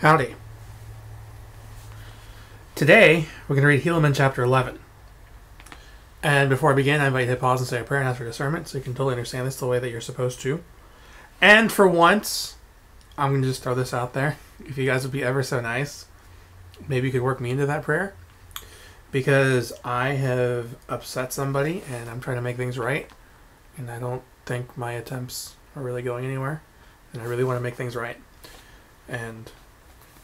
Howdy. Today, we're going to read Helaman chapter 11. And before I begin, I invite you to hit pause and say a prayer and ask for discernment so you can totally understand this the way that you're supposed to. And for once, I'm going to just throw this out there. If you guys would be ever so nice, maybe you could work me into that prayer. Because I have upset somebody and I'm trying to make things right. And I don't think my attempts are really going anywhere. And I really want to make things right. And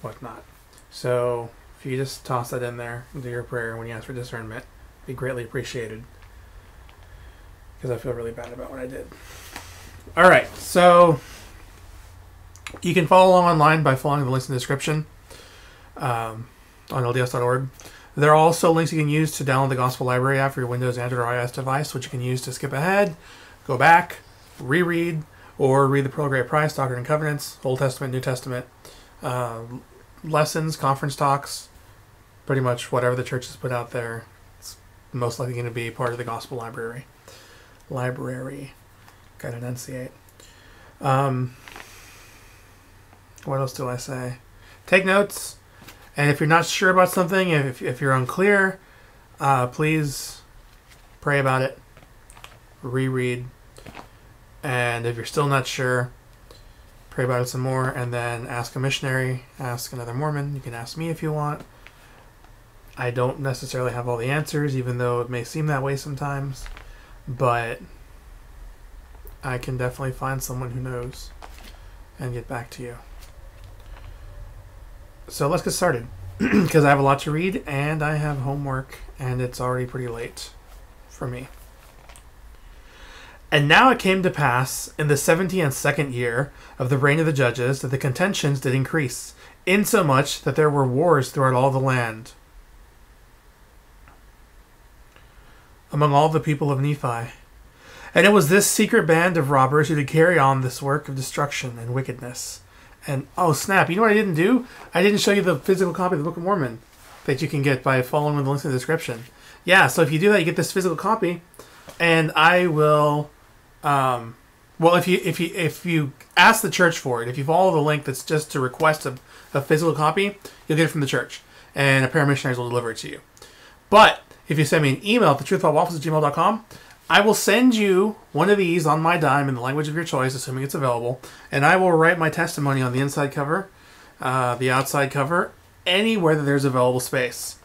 whatnot. So if you just toss that in there into your prayer when you ask for discernment, it'd be greatly appreciated. Because I feel really bad about what I did. Alright, so you can follow along online by following the links in the description on lds.org. There are also links you can use to download the Gospel Library app for your Windows, Android, or iOS device, which you can use to skip ahead, go back, reread, or read the Pearl of Great Price, Doctrine and Covenants, Old Testament, New Testament, lessons, conference talks, pretty much whatever the church has put out there. It's most likely going to be part of the Gospel Library. Gotta enunciate. What else do I say? Take notes. And if you're not sure about something, if you're unclear, please pray about it, reread, and if you're still not sure, pray about it some more, and then ask a missionary, ask another Mormon. You can ask me if you want. I don't necessarily have all the answers, even though it may seem that way sometimes, but I can definitely find someone who knows and get back to you. So let's get started, because I have a lot to read, and I have homework, and it's already pretty late for me. And now it came to pass, in the 72nd year of the reign of the judges, that the contentions did increase, insomuch that there were wars throughout all the land, among all the people of Nephi. And it was this secret band of robbers who did carry on this work of destruction and wickedness. And, oh snap, you know what I didn't do? I didn't show you the physical copy of the Book of Mormon that you can get by following the links in the description. Yeah, so if you do that, you get this physical copy. And I will, well, if you ask the church for it, if you follow the link that's just to request a physical copy, you'll get it from the church. And a pair of missionaries will deliver it to you. But if you send me an email at thetruthaboutwaffles@gmail.com, I will send you one of these on my dime in the language of your choice, assuming it's available, and I will write my testimony on the inside cover, the outside cover, anywhere that there's available space.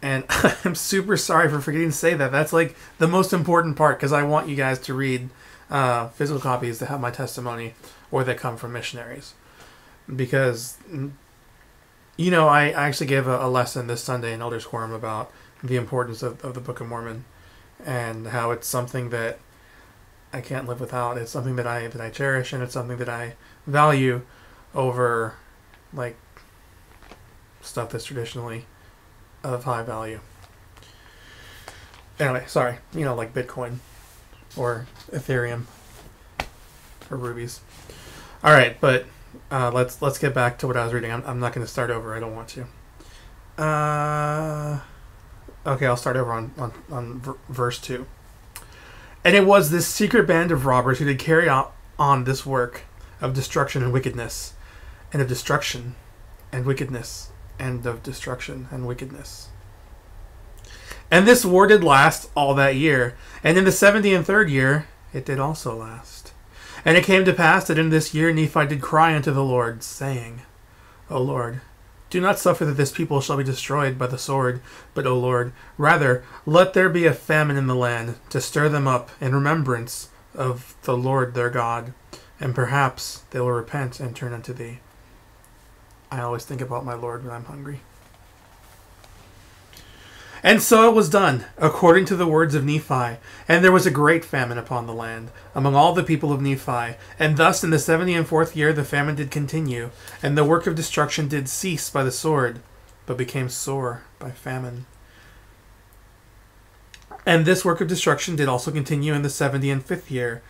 And I'm super sorry for forgetting to say that. That's like the most important part, because I want you guys to read physical copies that have my testimony or that come from missionaries. Because, you know, I actually gave a lesson this Sunday in Elders Quorum about the importance of the Book of Mormon. And how it's something that I can't live without. It's something that I cherish, and it's something that I value over, like, stuff that's traditionally of high value. Anyway, sorry. You know, like Bitcoin or Ethereum or rubies. All right, but let's get back to what I was reading. I'm not going to start over. I don't want to. Okay, I'll start over on verse 2. And it was this secret band of robbers who did carry on this work of destruction and wickedness, and of destruction and wickedness, and of destruction and wickedness. And this war did last all that year, and in the 73rd year it did also last. And it came to pass that in this year Nephi did cry unto the Lord, saying, O Lord, do not suffer that this people shall be destroyed by the sword, but, O Lord, rather, let there be a famine in the land, to stir them up in remembrance of the Lord their God, and perhaps they will repent and turn unto thee. I always think about my Lord when I'm hungry. And so it was done, according to the words of Nephi. And there was a great famine upon the land, among all the people of Nephi. And thus in the 74th year the famine did continue, and the work of destruction did cease by the sword, but became sore by famine. And this work of destruction did also continue in the 75th year.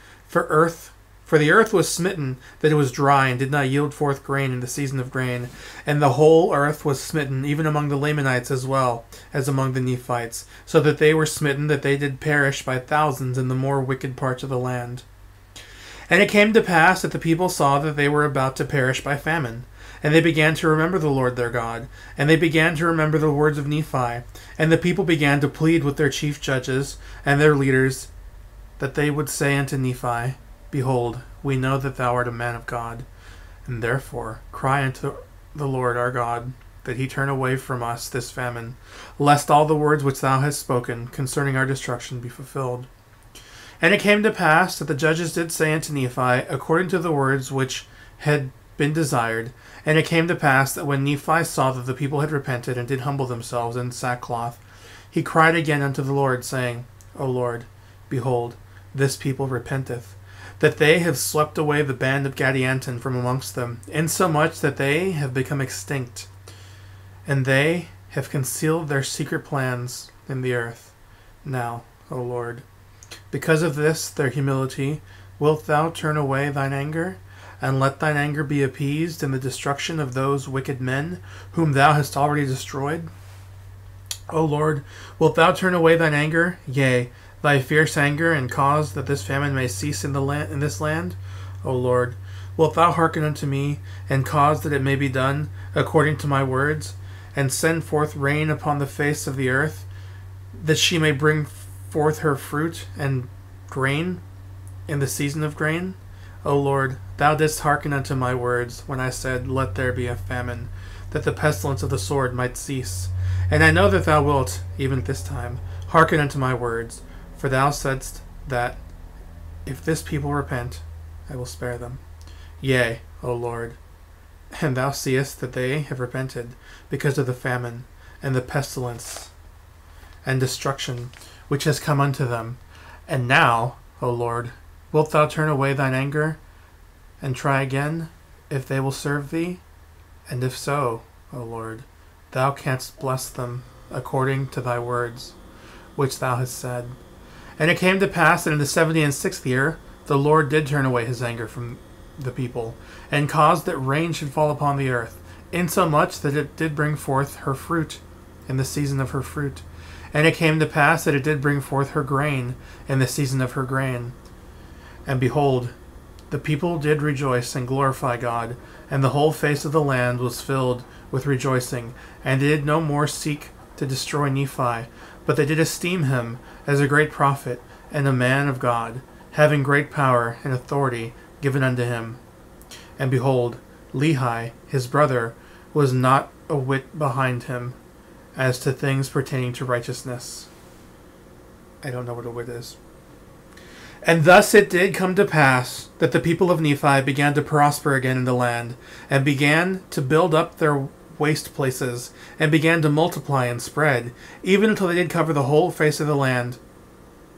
For the earth was smitten, that it was dry, and did not yield forth grain in the season of grain. And the whole earth was smitten, even among the Lamanites as well as among the Nephites, so that they were smitten, that they did perish by thousands in the more wicked parts of the land. And it came to pass that the people saw that they were about to perish by famine. And they began to remember the Lord their God. And they began to remember the words of Nephi. And the people began to plead with their chief judges and their leaders, that they would say unto Nephi, Behold, we know that thou art a man of God. And therefore cry unto the Lord our God, that he turn away from us this famine, lest all the words which thou hast spoken concerning our destruction be fulfilled. And it came to pass that the judges did say unto Nephi, according to the words which had been desired. And it came to pass that when Nephi saw that the people had repented and did humble themselves in sackcloth, he cried again unto the Lord, saying, O Lord, behold, this people repenteth, that they have swept away the band of Gadianton from amongst them, insomuch that they have become extinct, and they have concealed their secret plans in the earth. Now, O Lord, because of this their humility, wilt thou turn away thine anger, and let thine anger be appeased in the destruction of those wicked men whom thou hast already destroyed? O Lord, wilt thou turn away thine anger, yea, thy fierce anger, and cause that this famine may cease in this land? O Lord, wilt thou hearken unto me, and cause that it may be done according to my words, and send forth rain upon the face of the earth, that she may bring forth her fruit and grain in the season of grain? O Lord, thou didst hearken unto my words, when I said, Let there be a famine, that the pestilence of the sword might cease. And I know that thou wilt, even at this time, hearken unto my words, for thou saidst that, if this people repent, I will spare them. Yea, O Lord, and thou seest that they have repented, because of the famine, and the pestilence, and destruction, which has come unto them. And now, O Lord, wilt thou turn away thine anger, and try again, if they will serve thee? And if so, O Lord, thou canst bless them according to thy words, which thou hast said. And it came to pass that in the 76th year the Lord did turn away his anger from the people, and caused that rain should fall upon the earth, insomuch that it did bring forth her fruit in the season of her fruit. And it came to pass that it did bring forth her grain in the season of her grain. And behold, the people did rejoice and glorify God, and the whole face of the land was filled with rejoicing, and they did no more seek to destroy Nephi, but they did esteem him as a great prophet and a man of God, having great power and authority given unto him. And behold, Lehi, his brother, was not a whit behind him, as to things pertaining to righteousness. I don't know what a whit is. And thus it did come to pass that the people of Nephi began to prosper again in the land, and began to build up their waste places, and began to multiply and spread, even until they did cover the whole face of the land,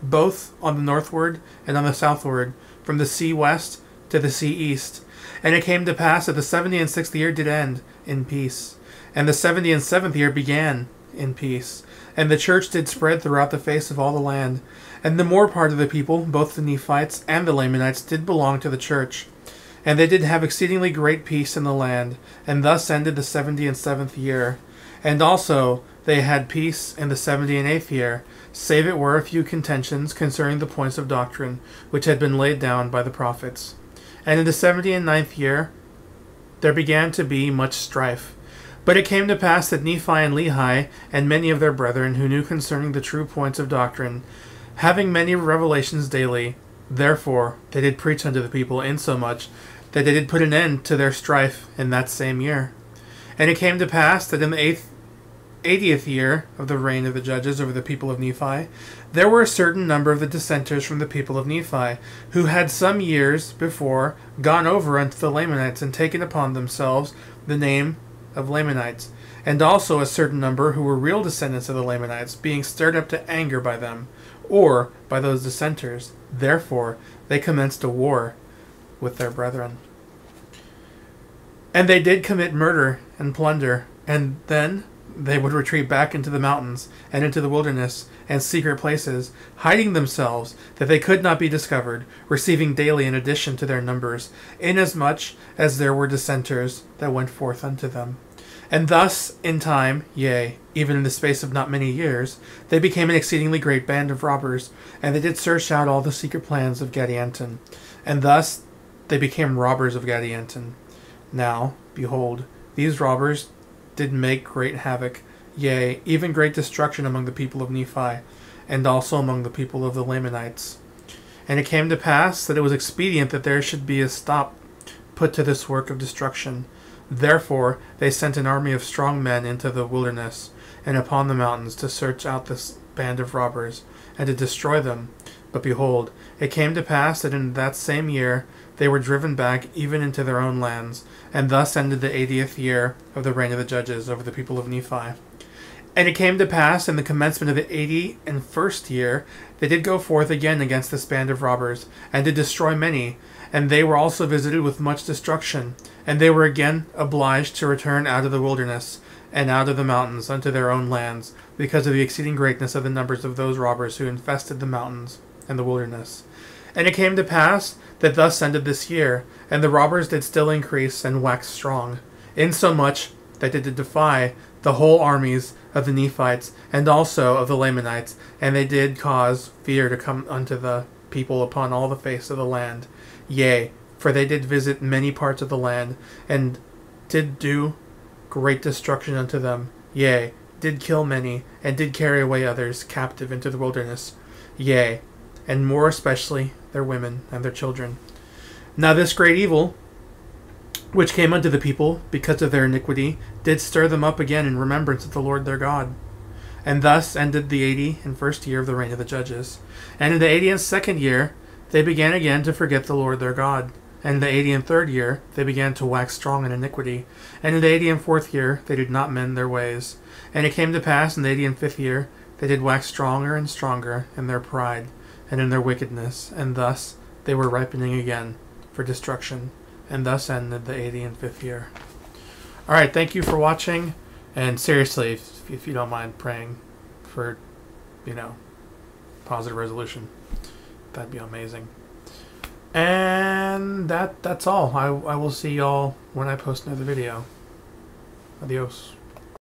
both on the northward and on the southward, from the sea west to the sea east. And it came to pass that the 76th year did end in peace, and the 77th year began in peace. And the church did spread throughout the face of all the land. And the more part of the people, both the Nephites and the Lamanites, did belong to the church. And they did have exceedingly great peace in the land. And thus ended the 77th year. And also they had peace in the 78th year, save it were a few contentions concerning the points of doctrine, which had been laid down by the prophets. And in the 79th year there began to be much strife. But it came to pass that Nephi and Lehi, and many of their brethren who knew concerning the true points of doctrine, having many revelations daily, therefore they did preach unto the people, insomuch that they did put an end to their strife in that same year. And it came to pass that in the 80th year of the reign of the judges over the people of Nephi, there were a certain number of the dissenters from the people of Nephi, who had some years before gone over unto the Lamanites, and taken upon themselves the name of Lamanites, and also a certain number who were real descendants of the Lamanites, being stirred up to anger by them, or by those dissenters. Therefore they commenced a war with their brethren. And they did commit murder and plunder, and then they would retreat back into the mountains, and into the wilderness, and secret places, hiding themselves, that they could not be discovered, receiving daily an addition to their numbers, inasmuch as there were dissenters that went forth unto them. And thus, in time, yea, even in the space of not many years, they became an exceedingly great band of robbers, and they did search out all the secret plans of Gadianton. And thus they became robbers of Gadianton. Now, behold, these robbers did make great havoc, yea, even great destruction among the people of Nephi, and also among the people of the Lamanites. And it came to pass that it was expedient that there should be a stop put to this work of destruction. Therefore they sent an army of strong men into the wilderness and upon the mountains to search out this band of robbers, and to destroy them. But behold, it came to pass that in that same year they were driven back even into their own lands, and thus ended the 80th year of the reign of the judges over the people of Nephi. And it came to pass in the commencement of the 81st year, they did go forth again against this band of robbers, and did destroy many, and they were also visited with much destruction. And they were again obliged to return out of the wilderness, and out of the mountains unto their own lands, because of the exceeding greatness of the numbers of those robbers who infested the mountains and the wilderness. And it came to pass that thus ended this year, and the robbers did still increase and wax strong, insomuch that they did defy the whole armies of the Nephites, and also of the Lamanites, and they did cause fear to come unto the people upon all the face of the land. Yea, for they did visit many parts of the land, and did do great destruction unto them. Yea, did kill many, and did carry away others captive into the wilderness. Yea, and more especially their women and their children. Now this great evil, which came unto the people because of their iniquity, did stir them up again in remembrance of the Lord their God. And thus ended the 81st year of the reign of the judges. And in the 82nd year they began again to forget the Lord their God. And in the 83rd year they began to wax strong in iniquity. And in the 84th year they did not mend their ways. And it came to pass in the 85th year they did wax stronger and stronger in their pride and in their wickedness. And thus they were ripening again for destruction. And thus ended the 85th year. Alright, thank you for watching. And seriously, if you don't mind praying for, positive resolution, that'd be amazing. And that's all. I will see y'all when I post another video. Adios.